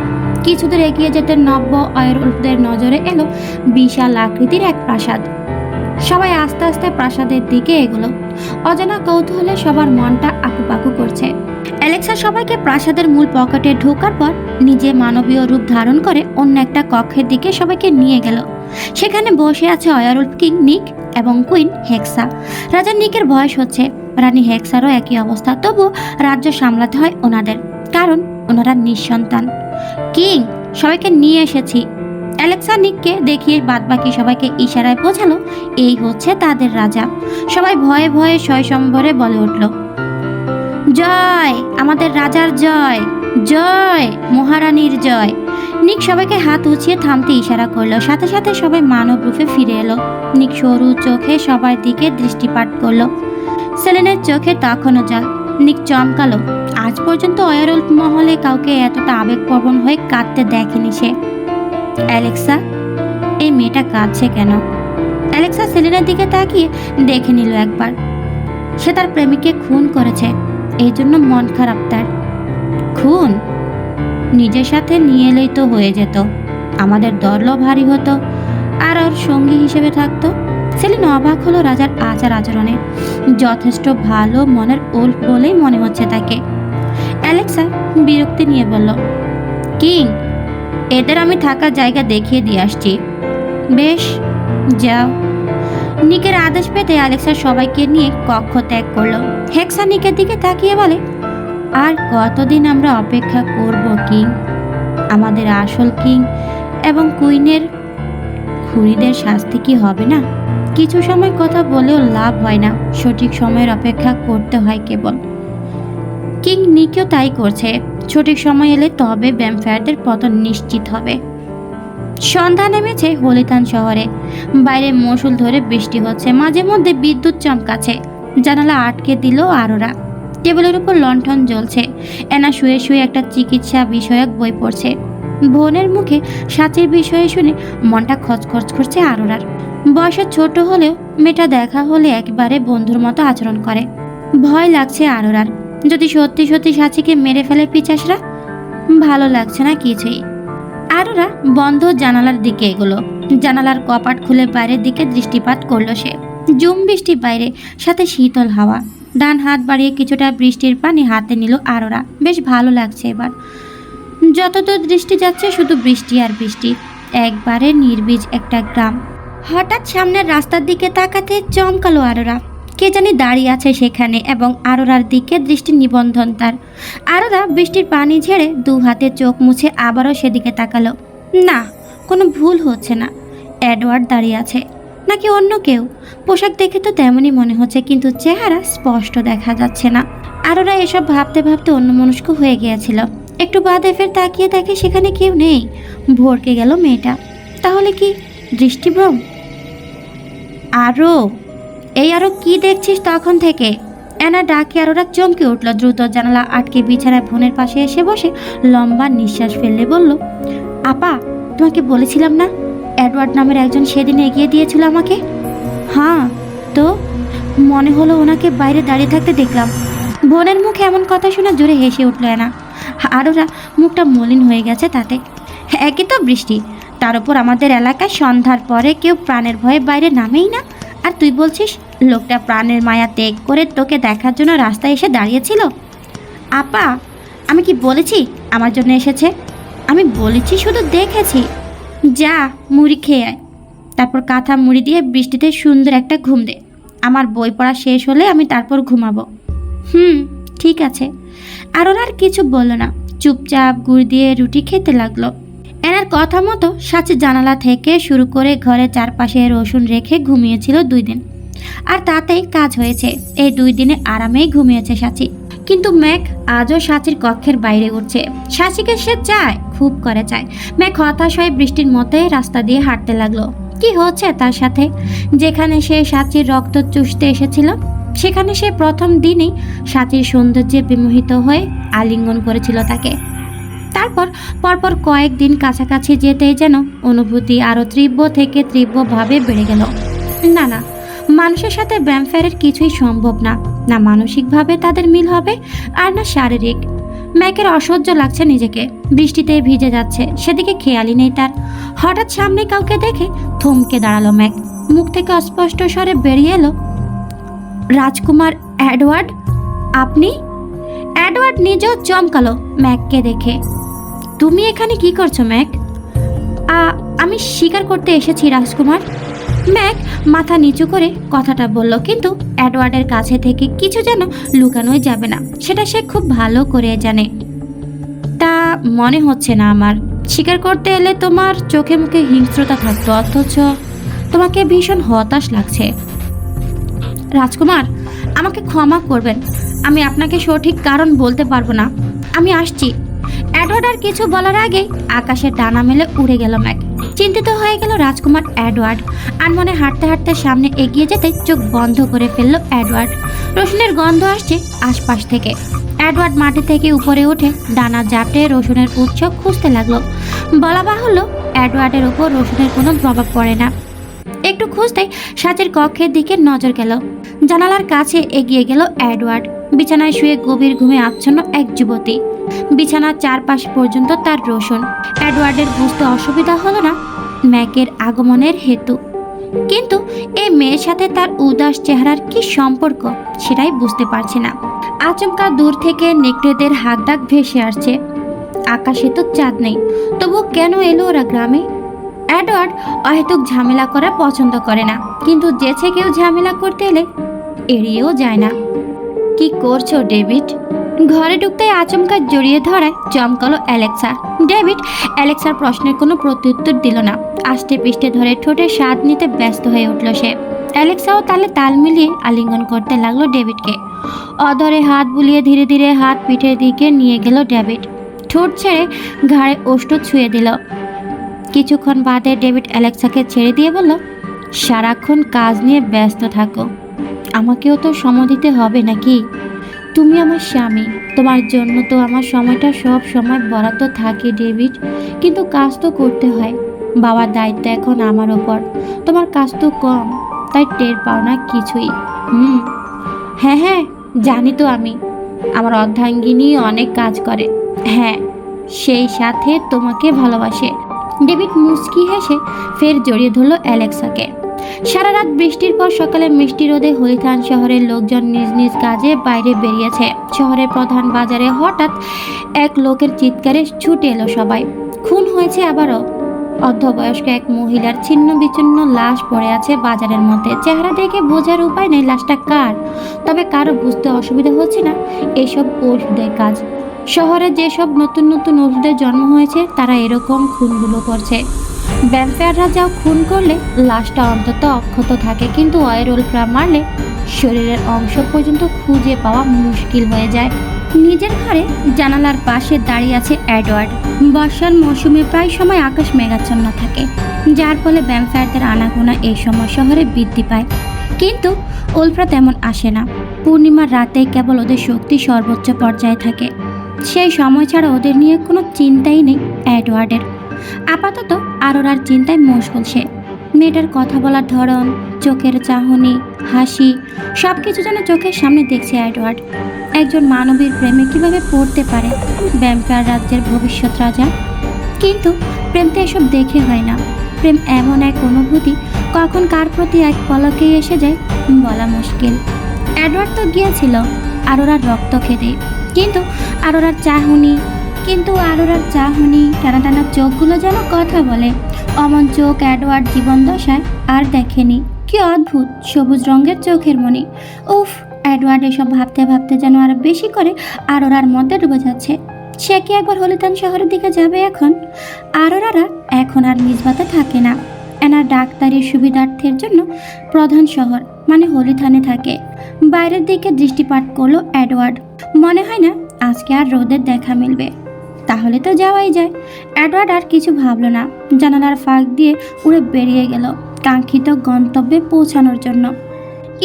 কিছুদূর এগিয়ে যেতে নব্য অয়ার ওলফদের নজরে এলো বিশাল আকৃতির এক প্রাসাদ। সবাই আস্তে আস্তে প্রাসাদের দিকে এগোলো। অজানা কৌতূহলে সবার মনটা আকুপাকু করছে। অ্যালেক্সা সবাইকে প্রাসাদের মূল পকেটে ঢোকার পর নিজে মানবীয় রূপ ধারণ করে অন্য একটা কক্ষের দিকে সবাইকে নিয়ে গেল। সেখানে বসে আছে ওয়ারউলফ কিং নিক এবং কুইন হেক্সা। রাজা নিকের বয়স হচ্ছে, রানী হেক্সারও একই অবস্থা, তবু রাজ্য সামলাতে হয় ওনাদের, কারণ ওনারা নিঃসন্তান। কিং, সবাইকে নিয়ে এসেছি। অ্যালেক্সা নিককে দেখিয়ে বাদবাকি সবাইকে ইশারায় বোঝালো এই হচ্ছে তাদের রাজা। সবাই ভয়ে ভয়ে সয়সম্বরে বলে উঠল, জয়, আমাদের রাজার জয়, জয়, মহারানীর জয়। নিক সবাইকে হাত উঁচিয়ে থামতে ইশারা করলো, সাথে সাথে সবাই মানব রূপে ফিরে এলো। নিক সরু চোখে সবার দিকে দৃষ্টিপাত করলো। সেলেনের চোখে তখনও জল। নিক চমকালো, আজ পর্যন্ত ওয়ারউলফ মহলে কাউকে এতটা আবেগপ্রবণ হয়ে কাঁদতে দেখেনি সে। অ্যালেক্সা, এই মেয়েটা কাঁদছে কেন? অ্যালেক্সা সেলেনের দিকে তাকিয়ে দেখে নিল একবার। সে তার প্রেমিককে খুন করেছে, এই জন্য মন খারাপ তার। খুন? নিজের সাথে নিয়ে এলেই তো হয়ে যেত, আমাদের দলও ভারী হতো আর ওর সঙ্গী হিসেবে থাকতো। সেলিন অবাক হলো রাজার আচার আচরণে। যথেষ্ট ভালো মনের ওল্ফ বলেই মনে হচ্ছে তাকে। অ্যালেক্সা বিরক্তি নিয়ে বলল, কিং, এদের আমি থাকার জায়গা দেখিয়ে দিয়ে আসছি। বেশ, যাও। নিকের আদেশ পেতে অ্যালেক্সা সবাইকে নিয়ে কক্ষ ত্যাগ করলো। হেক্সা নিকের দিকে তাকিয়ে বলে, আর কতদিন আমরা অপেক্ষা করব কিং? আমাদের আসল কিং এবং কুইনের খুনিদের শাস্তি কি হবে না? কিছু সময় কথা বলেও লাভ হয় না, সঠিক সময়ের অপেক্ষা করতে হয় কেবল। কিং নিকেও তাই করছে, সঠিক সময় এলে তবে ভ্যাম্পায়ারদের পতন নিশ্চিত হবে। সন্ধ্যা নেমেছে হলিতান শহরে। বাইরে মৌসুল ধরে বৃষ্টি হচ্ছে, মাঝে মধ্যে বিদ্যুৎ চমকাচ্ছে। জানালা আটকে দিল আরোরা। টেবিলের উপর লণ্ঠন জ্বলছে। এনা শুয়ে শুয়ে একটা চিকিৎসা বিষয়ক বই পড়ছে। বোনের মুখে সাচির বিষয়ে শুনে মনটা খচখচ করছে আরোরার। বয়সে ছোট হলেও মেয়েটা দেখা হলে একেবারে বন্ধুর মতো আচরণ করে। ভয় লাগছে আরোরার, যদি সত্যি সত্যি সাচিকে মেরে ফেলে পিচাসরা। ভালো লাগছে না কিছুই। আরোরা বন্ধ জানালার দিকে এগোলো। জানালার কপাট খুলে বাইরের দিকে দৃষ্টিপাত করলো সে। জুম বৃষ্টি বাইরে, সাথে শীতল হাওয়া। ডান হাত বাড়িয়ে কিছুটা বৃষ্টির পানি হাতে নিল আরোরা। বেশ ভালো লাগছে এবার। যতদূর দৃষ্টি যাচ্ছে শুধু বৃষ্টি আর বৃষ্টি। একবারে নির্বীজ একটা গ্রাম। হঠাৎ সামনের রাস্তার দিকে তাকাতে চমকালো আরোরা। কে জানি দাঁড়িয়ে আছে সেখানে এবং আরোরার দিকে দৃষ্টি নিবন্ধন তার। আরোরা বৃষ্টির পানি ঝেড়ে দু হাতে চোখ মুছে আবারও সেদিকে তাকালো। না, কোনো ভুল হচ্ছে না। এডওয়ার্ড দাঁড়িয়ে আছে, নাকি অন্য কেউ? পোশাক দেখে তো তেমনই মনে হচ্ছে, কিন্তু চেহারা স্পষ্ট দেখা যাচ্ছে না। আরোরা এসব ভাবতে ভাবতে অন্যমনস্ক হয়ে গিয়েছিল। একটু বাদে ফের তাকিয়ে দেখে সেখানে কেউ নেই। ভরকে গেল মেয়েটা। তাহলে কি দৃষ্টিভ্রম? আরো, এই আরো কি দেখছিস তখন থেকে? এনা ডাকে আরোরা চমকে উঠল। দ্রুত জানালা আটকে বিছানায় বোনের পাশে এসে বসে লম্বা নিঃশ্বাস ফেললে বলল, আপা, তোমাকে বলেছিলাম না এডওয়ার্ড নামের একজন সেদিন এগিয়ে দিয়েছিল আমাকে? হ্যাঁ, তো মনে হলো ওনাকে বাইরে দাঁড়িয়ে থাকতে দেখলাম। বোনের মুখে এমন কথা শুনে জোরে হেসে উঠল এনা। আরোরা মুখটা মলিন হয়ে গেছে তাতে। একই তো বৃষ্টি, তার উপর আমাদের এলাকায় সন্ধ্যার পরে কেউ প্রাণের ভয়ে বাইরে নামেই না। আর তুই বলছিস লোকটা প্রাণের মায়া ত্যাগ করে তোকে দেখার জন্য রাস্তায় এসে দাঁড়িয়েছিল? আপা, আমি কি বলেছি আমার জন্য এসেছে? আমি বলেছি শুধু দেখেছি। যা মুড়ি খেয়ে আয়, তারপর কাঁথা মুড়ি দিয়ে বৃষ্টিতে সুন্দর একটা ঘুম দে। আমার বই পড়া শেষ হলে আমি তারপর ঘুমাবো। ঠিক আছে। আরোরা আর কিছু বলল না, চুপচাপ গুড় দিয়ে রুটি খেতে লাগলো। এনার কথা মতো সাচি জানালা থেকে শুরু করে ঘরের চারপাশে রসুন রেখে ঘুমিয়েছিল 2 দিন। আর তাতেই কাজ হয়েছে। এই 2 দিনে আরামেই ঘুমিয়েছে সাচি। কিন্তু মেঘ আজও সাচির কক্ষের বাইরে উঠছে। সাচিকে সে চায়, খুব করে চায়। মেঘ হতাশ হয়ে বৃষ্টির মধ্যে রাস্তা দিয়ে হাঁটতে লাগলো। কি হচ্ছে তার সাথে? যেখানে সে সাচির রক্ত চুষতে এসেছিল, সেখানে সে প্রথম দিনেই সাচির সৌন্দর্যে বিমোহিত হয়ে আলিঙ্গন করেছিল তাকে। তারপর পরপর কয়েকদিন কাছাকাছি যেতেই যেন অনুভূতি আরো তীব্র থেকে তীব্রভাবে বেড়ে গেল। না না, মানুষের সাথে ভ্যাম্পায়ারের কিছুই সম্ভব না। না মানসিকভাবে তাদের মিল হবে, আর না শারীরিক। ম্যাকের অসহ্য লাগছে নিজেকে। বৃষ্টিতে ভিজে যাচ্ছে, সেদিকে খেয়ালই নেই তার। হঠাৎ সামনে কাউকে দেখে থমকে দাঁড়ালো ম্যাক। মুখ থেকে অস্পষ্ট স্বরে বেরিয়ে এলো, রাজকুমার এডওয়ার্ড, আপনি? এডওয়ার্ড নিজেও চমকালো ম্যাককে দেখে। তুমি এখানে কি করছো ম্যাক? আমি শিকার করতে এসেছি রাজকুমার। ম্যাক মাথা নিচু করে কথাটা বলল, কিন্তু এডওয়ার্ডের কাছে থেকে কিছু যেন লুকানোই যাবে না, সেটা সে খুব ভালো করে জানে। তা মনে হচ্ছে না আমার। শিকার করতে এলে তোমার চোখে মুখে হিংস্রতা থাকতো, অথচ তোমাকে ভীষণ হতাশ লাগছে। রাজকুমার, আমাকে ক্ষমা করবেন, আমি আপনাকে সঠিক কারণ বলতে পারবো না। আমি আসছি। এডওয়ার্ড আর কিছু বলার আগেই আকাশে ডানা মেলে উড়ে গেল ম্যাক। চিন্তিত হয়ে গেল রাজকুমার। এডওয়ার্ড আনমনে হাঁটতে হাঁটতে সামনে এগিয়ে যেতে চোখ বন্ধ করে ফেলল এডওয়ার্ড। রসুনের গন্ধ আসছে আশপাশ থেকে। এডওয়ার্ড মাটি থেকে উপরে উঠে ডানা জাপটে রসুনের উৎস খুঁজতে লাগলো। বলা বাহুল্য, এডওয়ার্ডের ওপর রসুনের কোনো প্রভাব পড়ে না। একটু খুঁজতেই সাজের কক্ষের দিকে নজর গেল। জানালার কাছে এগিয়ে গেল এডওয়ার্ড। বিছানায় শুয়ে গভীর ঘুমে আচ্ছন্ন এক যুবতী। বিছানার চারপাশ পর্যন্ত তার রসুন। এডওয়ার্ডের বুঝতে অসুবিধা হলো না ম্যাকের আগমনের হেতু, কিন্তু এই মেয়ের সাথে তার উদাস চেহারার কি সম্পর্ক সেটাই বুঝতে পারছে না। আচমকা দূর থেকে নেকড়েদের হাঁকডাক ভেসে আসছে। আকাশে তো চাঁদ নেই, তবু কেন এলো ওরা গ্রামে? এডওয়ার্ড অহেতুক ঝামেলা করা পছন্দ করে না, কিন্তু যেছে কেউ ঝামেলা করতে এলে এড়িয়েও যায় না। কি করছো ডেভিড? ঘরে ঢুকতে আচমকা জড়িয়ে ধরায় চমকালো অ্যালেক্সা। ডেভিড অ্যালেক্সার প্রশ্নের কোনো প্রত্যুত্তর দিল না। আষ্টে পিষ্টে ধরে ঠোঁটে স্বাদ নিতে ব্যস্ত হয়ে উঠল সে। অ্যালেক্সাও তালে তাল মিলিয়ে আলিঙ্গন করতে লাগলো ডেভিডকে। অধরে হাত বুলিয়ে ধীরে ধীরে হাত পিঠের দিকে নিয়ে গেল ডেভিড। ঠোঁট ছেড়ে ঘাড়ে ওষ্ঠ ছুঁয়ে দিল। কিছুক্ষণ বাদে ডেভিড অ্যালেক্সাকে ছেড়ে দিয়ে বলল, সারাক্ষণ কাজ নিয়ে ব্যস্ত থাকো, আমাকেও তো সময় দিতে হবে নাকি? তুমি আমার স্বামী, তোমার জন্য তো আমার সময়টা সব সময় বরাদ্দ থাকে ডেভিড, কিন্তু কাজ তো করতে হয়। বাবার দায়িত্ব এখন আমার ওপর। তোমার কাজ তো কম, তাই টের পাও না কিছুই। হ্যাঁ হ্যাঁ, জানি তো আমি। আমার অর্ধাঙ্গিনী অনেক কাজ করে। হ্যাঁ, সেই সাথে তোমাকে ভালোবাসে। ডেভিড মুচকি হেসে ফের জড়িয়ে ধরল অ্যালেক্সাকে। সারা রাত বৃষ্টির পর সকালে মিষ্টি রোদে হলিথান শহরের লোকজন নিজ নিজ কাজে বাইরে বেরিয়েছে। শহরের প্রধান বাজারে হঠাৎ এক লোকের চিৎকারে ছুটে এলো সবাই। খুন হয়েছে আবারও। অর্ধবয়স্ক এক মহিলার ছিন্ন বিচ্ছিন্ন লাশ পড়ে আছে বাজারের মধ্যে। চেহারা দেখে বোঝার উপায় নেই লাশটা কার, তবে কারো বুঝতে অসুবিধা হচ্ছে না এসব ওষুধের কাজ। শহরে যেসব নতুন নতুন ওষুধের জন্ম হয়েছে তারা এরকম খুনগুলো করছে। ভ্যাম্পায়াররা যাও খুন করলে লাশটা অন্তত অক্ষত থাকে, কিন্তু ওয়ারউলফরা মারলে শরীরের অংশ পর্যন্ত খুঁজে পাওয়া মুশকিল হয়ে যায়। নিজের ঘরে জানালার পাশে দাঁড়িয়ে আছে এডওয়ার্ড। বর্ষার মৌসুমে প্রায় সময় আকাশ মেঘাচ্ছন্ন থাকে, যার ফলে ভ্যাম্পায়ারদের আনাগোনা এই সময় শহরে বৃদ্ধি পায়। কিন্তু উলফরা তেমন আসে না। পূর্ণিমার রাতে কেবল ওদের শক্তি সর্বোচ্চ পর্যায়ে থাকে। সেই সময় ছাড়া ওদের নিয়ে কোনো চিন্তাই নেই এডওয়ার্ডের। আপাতত আরোরার চিন্তায় মশগুল সে। মেয়েটার কথা বলার ধরন, চোখের চাহনি, হাসি, সব কিছু যেন চোখের সামনে দেখছে এডওয়ার্ড। একজন মানবীর প্রেমে কিভাবে পড়তে পারে ভ্যাম্পায়ার রাজ্যের ভবিষ্যৎ রাজা? কিন্তু প্রেম তো এসব দেখে হয় না। প্রেম এমন এক অনুভূতি, কখন কার প্রতি এক পলকেই এসে যায় বলা মুশকিল। এডওয়ার্ড তো গিয়েছিল আরোরার রক্ত খেতে, কিন্তু আরোরার চাহনি টানা টানা চোখগুলো যেন কথা বলে। অমন চোখ এডওয়ার্ড জীবন দশায় আর দেখেনি। কি অদ্ভুত সবুজ রঙের চোখের মনি। উফ, এডওয়ার্ড এসব ভাবতে ভাবতে যেন আরো বেশি করে আরোরার মধ্যে ডুবে যাচ্ছে। সে কি একবার হলিতান শহরের দিকে যাবে এখন? আরোরারা এখন আর নিজবাতে থাকে না। এনার ডাক্তারি সুবিধার্থের জন্য প্রধান শহর মানে হলিথানে থাকে। বাইরের দিকে দৃষ্টিপাত করলো এডওয়ার্ড। মনে হয় না আজকে আর রোদের দেখা মিলবে। তাহলে তো যাওয়াই যায়। এডওয়ার্ড আর কিছু ভাবলো না। জানালার ফাঁক দিয়ে উড়ে বেরিয়ে গেল কাঙ্ক্ষিত গন্তব্যে পৌঁছানোর জন্য।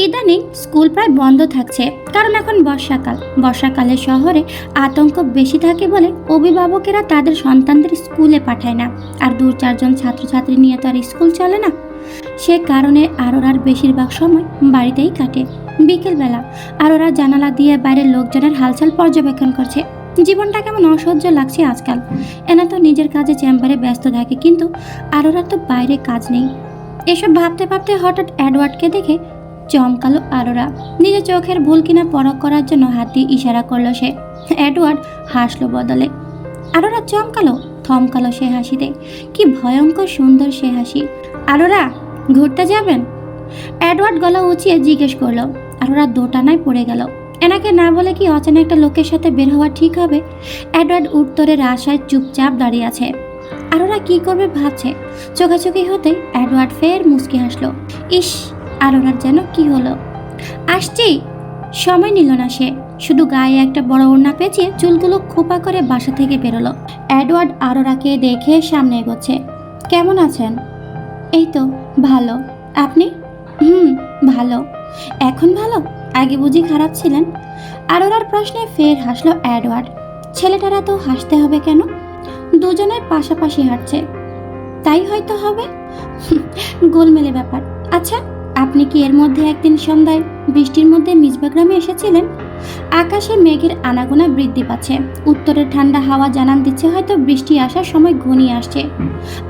ইদানিং স্কুল প্রায় বন্ধ থাকছে, কারণ এখন বর্ষাকাল। বর্ষাকালে শহরে আতঙ্ক বেশি থাকে বলে অভিভাবকেরা তাদের সন্তানদের স্কুলে পাঠায় না। আর 2-4 ছাত্রছাত্রী নিয়ে তো আর স্কুল চলে না। সে কারণে আরোরার বেশিরভাগ সময় বাড়িতেই কাটে। বিকেলবেলা আরোরা জানালা দিয়ে বাইরের লোকজনের হালচাল পর্যবেক্ষণ করছে। জীবনটা কেমন অসহ্য লাগছে আজকাল। এনা তো নিজের কাজে চেম্বারে ব্যস্ত থাকে, কিন্তু আরোরা তো বাইরে কাজ নেই। এসব ভাবতে ভাবতে হঠাৎ এডওয়ার্ডকে দেখে চমকালো আরোরা। নিজের চোখের ভুল কিনা পরখ করার জন্য হাত দিয়ে ইশারা করলো সে। এডওয়ার্ড হাসলো বদলে। আরোরা চমকালো, থমকালো সে হাসিতে। কি ভয়ঙ্কর সুন্দর সে হাসি। আরোরা, ঘুরতে যাবেন? এডওয়ার্ড গলা উঁচিয়ে জিজ্ঞেস করলো। আরোরা দোটানায় পড়ে গেল। এনাকে না বলে কি অচেনা একটা লোকের সাথে বের হওয়া ঠিক হবে? এডওয়ার্ড উত্তরের আশায় চুপচাপ দাঁড়িয়ে আছে। আরোরা কি করবে ভাবছে। চোখাচোখি হতে এডওয়ার্ড ফের মুচকি হাসলো। ইস, আরোরার যেন কি হলো। আসছি। সময় নিল না সে, শুধু গায়ে একটা বড় ওড়না পেঁচিয়ে চুলগুলো খোপা করে বাসা থেকে বেরোলো। এডওয়ার্ড আরোরাকে দেখে সামনে এগোচ্ছে। কেমন আছেন? এই তো ভালো। আপনি? ভালো। এখন ভালো? আগে বুঝি খারাপ ছিলেন? আরোরার প্রশ্নে ফের হাসলো এডওয়ার্ড। ছেলেটারা তো হাসতে হবে কেন? দুজনের পাশাপাশি হাঁটছে, তাই হয়তো হবে। গোলমেলে ব্যাপার। আচ্ছা, আপনি কি এর মধ্যে একদিন সন্ধ্যায় বৃষ্টির মধ্যে মিসবা গ্রামে এসেছিলেন? আকাশে মেঘের আনাগোনা বৃদ্ধি পাচ্ছে। উত্তরের ঠান্ডা হাওয়া জানান দিচ্ছে হয়তো বৃষ্টি আসার সময় ঘনিয়ে আসছে।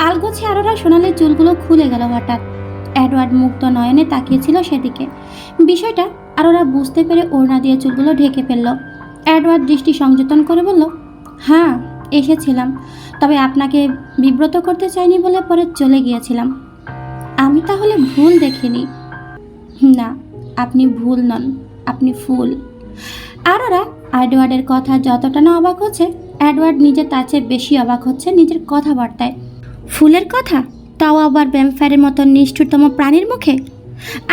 আলগোছে আরোরা সোনালি চুলগুলো খুলে গেল হঠাৎ। এডওয়ার্ড মুক্ত নয়নে তাকিয়েছিল সেদিকে। বিষয়টা আরোরা বুঝতে পেরে ওড়না দিয়ে চুলগুলো ঢেকে ফেলল। এডওয়ার্ড দৃষ্টি সংযতন করে বলল, হ্যাঁ এসেছিলাম, তবে আপনাকে বিব্রত করতে চাইনি বলে পরে চলে গিয়েছিলাম। আমি তাহলে ভুল দেখিনি? না, আপনি ভুল নন, আপনি ফুল। আরোরা এডওয়ার্ডের কথা যতটা না অবাক হচ্ছে, এডওয়ার্ড নিজে তার চেয়ে বেশি অবাক হচ্ছে নিজের কথাবার্তায়। ফুলের কথা, তাও আবার ভ্যাম্পায়ারের মতো নিষ্ঠুরতম প্রাণীর মুখে।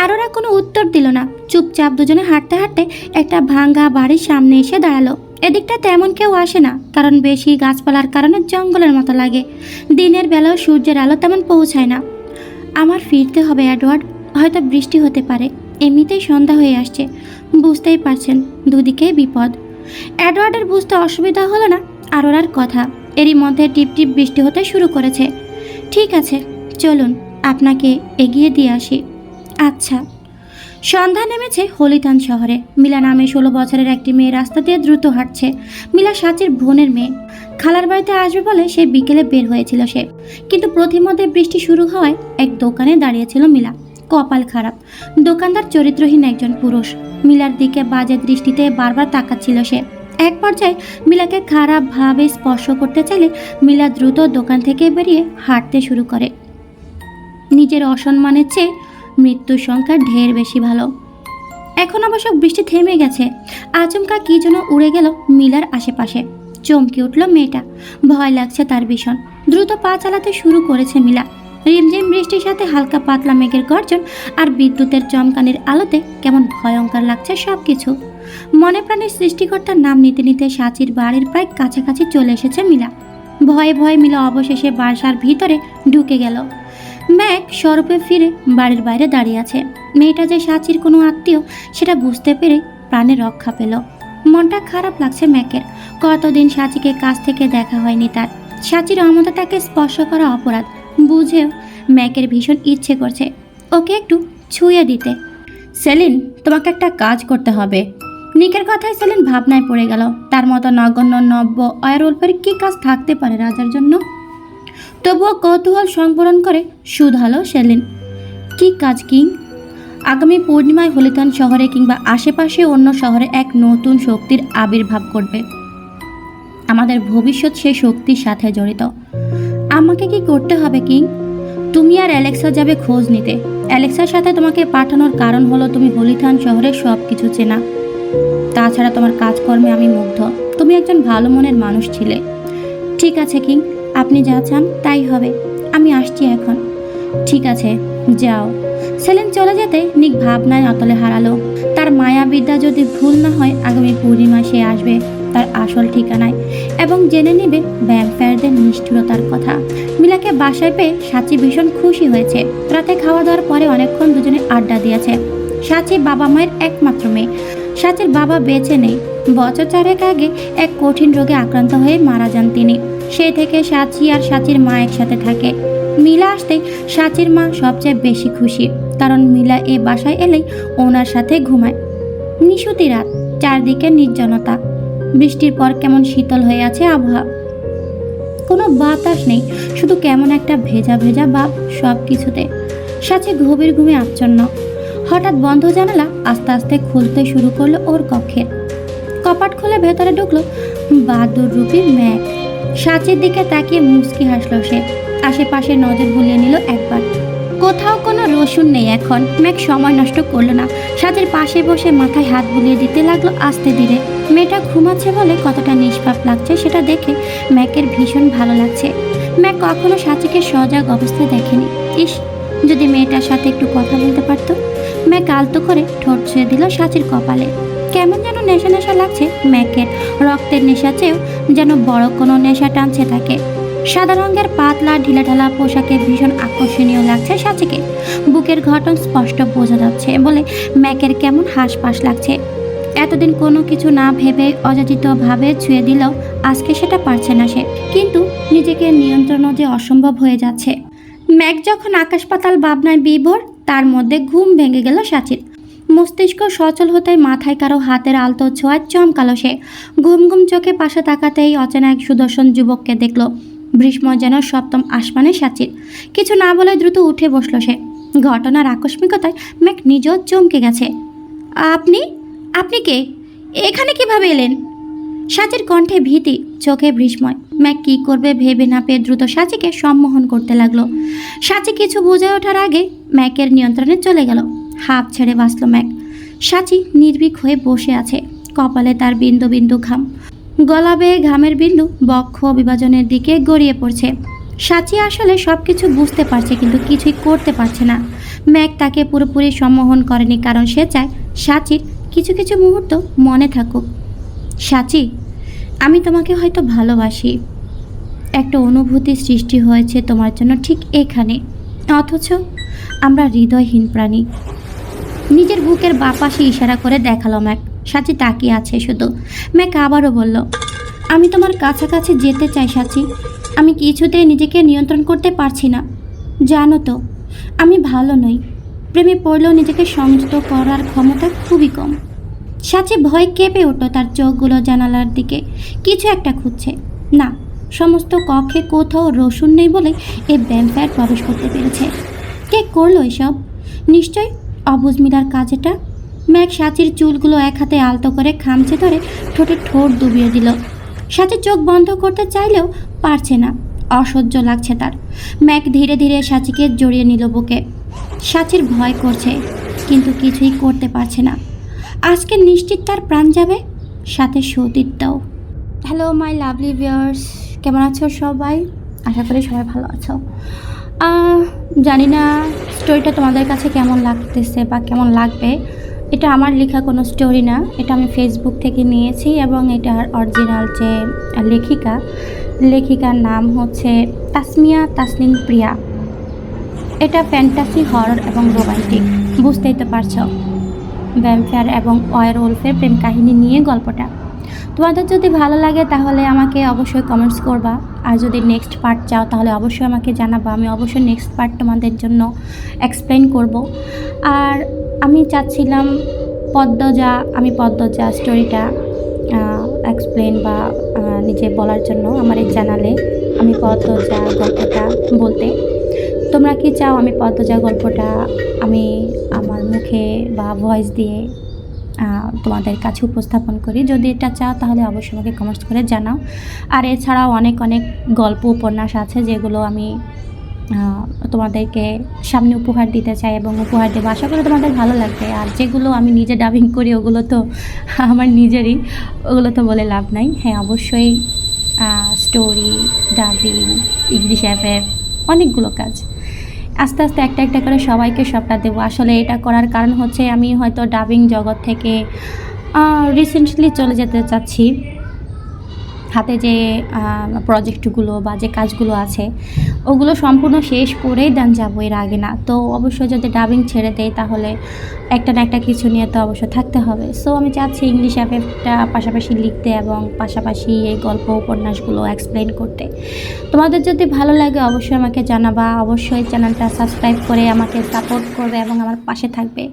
আরোরা কোনো উত্তর দিল না। চুপচাপ দুজনে হাঁটতে হাঁটতে একটা ভাঙ্গা বাড়ির সামনে এসে দাঁড়ালো। এদিকটা তেমন কেউ আসে না, কারণ বেশি গাছপালার কারণে জঙ্গলের মতো লাগে। দিনের বেলাও সূর্যের আলো তেমন পৌঁছায় না। আমার ফিরতে হবে এডওয়ার্ড, হয়তো বৃষ্টি হতে পারে। এমনিতেই সন্ধ্যা হয়ে আসছে, বুঝতেই পারছেন দুদিকেই বিপদ। এডওয়ার্ডের বুঝতে অসুবিধা হলো না আরোরার কথা। এরই মধ্যে টিপ টিপ বৃষ্টি হতে শুরু করেছে। ঠিক আছে, চলুন আপনাকে এগিয়ে দিয়ে আসি। আচ্ছা। সন্ধ্যা নেমেছে হলিতান শহরে। মিলা নামে 16 বছরের একটি মেয়ে রাস্তা দিয়ে দ্রুত হাঁটছে। মিলা সাচির বোনের মেয়ে। খালার বাড়িতে আসবে বলে সে বিকেলে বের হয়েছিল সে, কিন্তু প্রতিমধ্যে বৃষ্টি শুরু হওয়ায় এক দোকানে দাঁড়িয়েছিল মিলা। কপাল খারাপ, দোকানদার চরিত্রহীন একজন পুরুষ। মিলার দিকে বাজে দৃষ্টিতে বারবার তাকাচ্ছিল সে। এক পর্যায়ে মিলাকে খারাপভাবে স্পর্শ করতে চাইলে মিলা দ্রুত দোকান থেকে বেরিয়ে হাঁটতে শুরু করে। নিজের অসম্মানের চেয়ে মৃত্যুর সংখ্যা ঢের বেশি ভালো। এখন অবশ্য বৃষ্টি থেমে গেছে। আচমকা কি যেন উড়ে গেল মিলার আশেপাশে। চমকে উঠল মেয়েটা। ভয় লাগছে তার ভীষণ। দ্রুত পা চালাতে শুরু করেছে মিলা। রিমঝিম বৃষ্টির সাথে হালকা পাতলা মেঘের গর্জন আর বিদ্যুতের চমকানির আলোতে কেমন ভয়ঙ্কর লাগছে সবকিছু। মনে প্রাণের সৃষ্টিকর্তার নাম নিতে নিতে সাচির বাড়ির প্রায় কাছাকাছি চলে এসেছে মিলা। ভয়ে ভয়ে মিলা অবশেষে বাসার ভিতরে ঢুকে গেল। ম্যাক স্বরূপে ফিরে বাড়ির বাইরে দাঁড়িয়ে আছে। মেয়েটা যে সাচির কোনো আত্মীয় সেটা বুঝতে পেরে প্রাণে রক্ষা পেল। মনটা খারাপ লাগছে ম্যাকের। কতদিন সাচিকে কাছ থেকে দেখা হয়নি তার। সাচির অমতাটাকে স্পর্শ করা অপরাধ বুঝেও ম্যাকের ভীষণ ইচ্ছে করছে ওকে একটু ছুঁয়ে দিতে। সেলিন, তোমাকে একটা কাজ করতে হবে। নিকের কথায় সেলিন ভাবনায় পড়ে গেল। তার মতো নগণ্য নব্য অয়ারুল্পের কী কাজ থাকতে পারে রাজার জন্য? তবুও কৌতূহল সংবরণ করে শুধালো সেলিন, কি কাজ কিং? আগামী পূর্ণিমায় হলিতান শহরে কিংবা আশেপাশে অন্য শহরে এক নতুন শক্তির আবির্ভাব ঘটবে। আমাদের ভবিষ্যৎ সেই শক্তির সাথে জড়িত। আমাকে কি করতে হবে কিং? তুমি আর অ্যালেক্সা যাবে খোঁজ নিতে। অ্যালেক্সার সাথে তোমাকে পাঠানোর কারণ হলো তুমি হলিথান শহরের সব কিছু চেনা। তাছাড়া তোমার কাজকর্মে আমি মুগ্ধ। তুমি একজন ভালো মনের মানুষ ছিলে। ঠিক আছে কিং, আপনি যা চান তাই হবে। আমি আসছি এখন। ঠিক আছে, যাও। সেলিন চলে যেতে নিক ভাবনায় অতলে হারালো। তার মায়াবিদ্যা যদি ভুল না হয়, আগামী পূর্ণিমায় সে আসবে তার আসল ঠিকানায় এবং জেনে নেবে ভ্যাম্পায়ারদের নিষ্ঠুরতার কথা। মিলাকে বাসায় পেয়ে সাচি ভীষণ খুশি হয়েছে। রাতে খাওয়া দাওয়ার পরে অনেকক্ষণ দুজনে আড্ডা দিয়েছে। সাচি বাবা মায়ের একমাত্র মেয়ে। সাচির বাবা বেঁচে নেই। বছর 4 আগে এক কঠিন রোগে আক্রান্ত হয়ে মারা যান তিনি। সেই থেকে সাচি আর সাচির মা একসাথে থাকে। মিলা আসতে সাচির মা সবচেয়ে বেশি খুশি, কারণ মিলা এ বাসায় এলেই ওনার সাথে ঘুমায়। নিশুতি রাত, চারদিকে নির্জনতা। বৃষ্টির পর কেমন শীতল হয়ে আছে আবহাওয়া। কোনো বাতাস নেই, শুধু কেমন একটা ভেজা ভেজা ভাব সব কিছুতে। সাচি গভীর ঘুমে আচ্ছন্ন। হঠাৎ বন্ধ জানালা আস্তে আস্তে খুলতে শুরু করলো ওর কক্ষের। কপাট খুলে ভেতরে ঢুকলো বাদুর রূপী ম্যাক। সাঁচির দিকে তাকিয়ে মুচকি হাসলো সে। আশেপাশে নজর বুলিয়ে নিল একবার। কোথাও কোনো রসুন নেই এখন। ম্যাক সময় নষ্ট করলো না, সাঁচির পাশে বসে মাথায় হাত বুলিয়ে দিতে লাগলো আস্তে ধীরে। মেয়েটা ঘুমাচ্ছে বলে কতটা নিষ্পাপ লাগছে সেটা দেখে ম্যাকের ভীষণ ভালো লাগছে। ম্যাক কখনো সাঁচিকে সজাগ অবস্থায় দেখেনি। ইস, যদি মেয়েটার সাথে একটু কথা বলতে পারতো। ম্যাক আলতো করে ঠোঁট ছুঁয়ে দিল সাঁচির কপালে। কেমন যেন নেশা নেশা লাগছে ম্যাকের। রক্তের নেশা চেয়েও যেন বড় কোনো নেশা টানছে তাকে। সাদা রঙের পাতলা ঢিলাঢালা পোশাকে ভীষণ আকর্ষণীয় লাগছে সাঁচিকে। বুকের গঠন স্পষ্ট বোঝা যাচ্ছে বলে ম্যাকের কেমন হাঁসফাঁস লাগছে। এতদিন কোনো কিছু না ভেবে অযাচিতভাবে ছুঁয়ে দিলেও আজকে সেটা পারছে না সে। কিন্তু নিজেকে নিয়ন্ত্রণও যে অসম্ভব হয়ে যাচ্ছে। ম্যাক যখন আকাশ পাতাল ভাবনায় বিভোর, তার মধ্যে ঘুম ভেঙে গেল সাঁচির। মস্তিষ্ক সচল হতেই মাথায় কারো হাতের আলতো ছোঁয়ায় চমকালো সে। ঘুম ঘুম চোখে পাশে তাকাতেই অচেনা এক সুদর্শন যুবককে দেখল। ভীষ্ময় যেন সপ্তম আসমানে সাঁচির। কিছু না বলে দ্রুত উঠে বসলো সে। ঘটনার আকস্মিকতায় ম্যাক নিজেও চমকে গেছে। আপনি আপনি কে? এখানে কিভাবে এলেন? সাঁচির কণ্ঠে ভীতি, চোখে ভীষ্ময়। ম্যাক কী করবে ভেবে না পেয়ে দ্রুত সাঁচিকে সম্মোহন করতে লাগলো। সাঁচি কিছু বুঝে ওঠার আগে ম্যাকের নিয়ন্ত্রণে চলে গেল। হাঁপ ছেড়ে বাঁচল ম্যাক। সাঁচি নির্ভীক হয়ে বসে আছে, কপালে তার বিন্দু বিন্দু ঘাম। গলা বেয়ে ঘামের বিন্দু বক্ষ বিভাজনের দিকে গড়িয়ে পড়ছে। সাঁচি আসলে সব কিছু বুঝতে পারছে কিন্তু কিছুই করতে পারছে না। ম্যাক তাকে পুরোপুরি সম্মোহন করেনি, কারণ সে চায় সাঁচির কিছু কিছু মুহূর্ত মনে থাকুক। সাঁচি, আমি তোমাকে হয়তো ভালোবাসি। একটা অনুভূতি সৃষ্টি হয়েছে তোমার জন্য ঠিক এখানে, অথচ আমরা হৃদয়হীন প্রাণী। নিজের বুকের বাপাশে ইশারা করে দেখালো ম্যাক। সাঁচি তাকিয়ে আছে শুধু। ম্যাক আবারও বলল, আমি তোমার কাছাকাছি যেতে চাই সাঁচি। আমি কিছুতেই নিজেকে নিয়ন্ত্রণ করতে পারছি না। জানো তো, আমি ভালো নই। প্রেমে পড়লেও নিজেকে সংযত করার ক্ষমতা খুবই কম। সাঁচি ভয় কেঁপে উঠল, তার চোখগুলো জানালার দিকে কিছু একটা খুঁজছে। না, সমস্ত কক্ষে কোথাও রসুন নেই বলে এই ভ্যাম্পায়ার প্রবেশ করতে পেরেছে। কে করলো এসব? নিশ্চয় অবুঝ মিলার কাজ এটা। ম্যাক সাঁচির চুলগুলো এক হাতে আলতো করে খামচে ধরে ঠোঁটে ঠোঁট ডুবিয়ে দিল। সাঁচি চোখ বন্ধ করতে চাইলেও পারছে না, অসহ্য লাগছে তার। ম্যাক ধীরে ধীরে সাঁচিকে জড়িয়ে নিল বুকে। সাঁচির ভয় করছে কিন্তু কিছুই করতে পারছে না। আজকে নিশ্চিত তার প্রাণ যাবে, সাথে সতীত্বও। হ্যালো মাই লাভলি ভিউয়ার্স, কেমন আছো সবাই? আশা করি সবাই ভালো আছো। জানি না স্টোরিটা তোমাদের কাছে কেমন লাগতেছে বা কেমন লাগবে। এটা আমার লেখা কোনো স্টোরি না, এটা আমি ফেসবুক থেকে নিয়েছি এবং এটার অরিজিনাল যে লেখিকার নাম হচ্ছে তাসমিয়া তাসনিম প্রিয়া। এটা ফ্যান্টাসি, হরর এবং রোমান্টিক। বুঝতেই তো পারছো, ভ্যাম্পায়ার এবং ওয়ারওলফের প্রেম কাহিনী নিয়ে গল্পটা। তোমাদের যদি ভালো লাগে তাহলে আমাকে অবশ্যই কমেন্টস করবা। আর যদি নেক্সট পার্ট চাও তাহলে অবশ্যই আমাকে জানাবা। আমি অবশ্যই নেক্সট পার্ট তোমাদের জন্য এক্সপ্লেন করব। আর আমি চাচ্ছিলাম পদ্মজা স্টোরিটা এক্সপ্লেন বা নিজে বলার জন্য আমার এই চ্যানেলে আমি পদ্মজা গল্পটা বলতে। তোমরা কি চাও আমি পদ্মজা গল্পটা আমি আমার মুখে বা ভয়েস দিয়ে তোমাদের কাছে উপস্থাপন করি? যদি এটা চাও তাহলে অবশ্যই আমাকে কমেন্টস করে জানাও। আর এছাড়াও অনেক গল্প উপন্যাস আছে যেগুলো আমি তোমাদেরকে সামনে উপহার দিতে চাই এবং উপহার দেবো। আশা করি তোমাদের ভালো লাগবে। আর যেগুলো আমি নিজে ডাবিং করি ওগুলো তো আমার নিজেরই, ওগুলো তো বলে লাভ নাই। হ্যাঁ, অবশ্যই স্টোরি, ডাবিং, ইংলিশ এফএফ, অনেকগুলো কাজ আস্তে আস্তে একটা একটা করে সবাইকে সবটা দেবো। আসলে এটা করার কারণ হচ্ছে আমি হয়তো ডাবিং জগৎ থেকে রিসেন্টলি চলে যেতে চাচ্ছি। হাতে যে প্রজেক্টগুলো বা যে কাজগুলো আছে ওগুলো সম্পূর্ণ শেষ করেই দেন যাবো, এর আগে না। তো অবশ্যই যদি ডাবিং ছেড়ে দেয় তাহলে একটা না একটা কিছু নিয়ে তো অবশ্যই থাকতে হবে। সো আমি চাচ্ছি ইংলিশ এফএফটা পাশাপাশি লিখতে এবং পাশাপাশি এই গল্প উপন্যাসগুলো এক্সপ্লেন করতে। তোমাদের যদি ভালো লাগে অবশ্যই আমাকে জানাবা। অবশ্যই চ্যানেলটা সাবস্ক্রাইব করে আমাকে সাপোর্ট করবে এবং আমার পাশে থাকবে।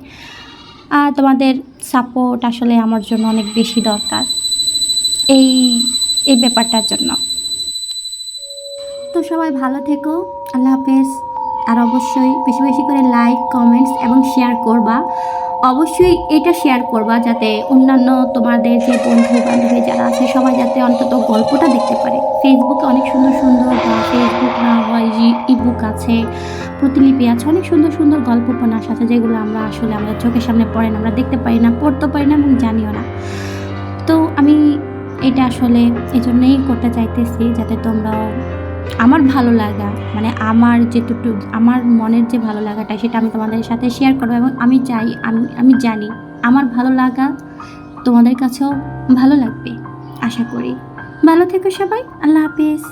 আর তোমাদের সাপোর্ট আসলে আমার জন্য অনেক বেশি দরকার এই ব্যাপারটার জন্য। তো সবাই ভালো থেকো, আল্লাহ হাফেজ। আর অবশ্যই বেশি বেশি করে লাইক, কমেন্টস এবং শেয়ার করবা। অবশ্যই এটা শেয়ার করবা যাতে অন্যান্য তোমাদের যে বন্ধু বান্ধবী যারা আছে সবাই যাতে অন্তত গল্পটা দেখতে পারে। ফেসবুকে অনেক সুন্দর সুন্দর বা ফেসবুক না হয় ইবুক আছে, প্রতিলিপি আছে, অনেক সুন্দর সুন্দর গল্প উপন্যাস আছে যেগুলো আমরা আসলে আমাদের চোখের সামনে পড়ে না, আমরা দেখতে পারি না, পড়তে পারি না এবং জানিও না। তো আমি এটা আসলে এজন্যই করতে চাইতেছি যাতে তোমরাও আমার ভালো লাগা মানে আমার যেটুকু আমার মনের যে ভালো লাগাটা সেটা আমি তোমাদের সাথে শেয়ার করবো, এবং আমি চাই আমি জানি আমার ভালো লাগা তোমাদের কাছেও ভালো লাগবে। আশা করি ভালো থেকো সবাই। আল্লাহ হাফেজ।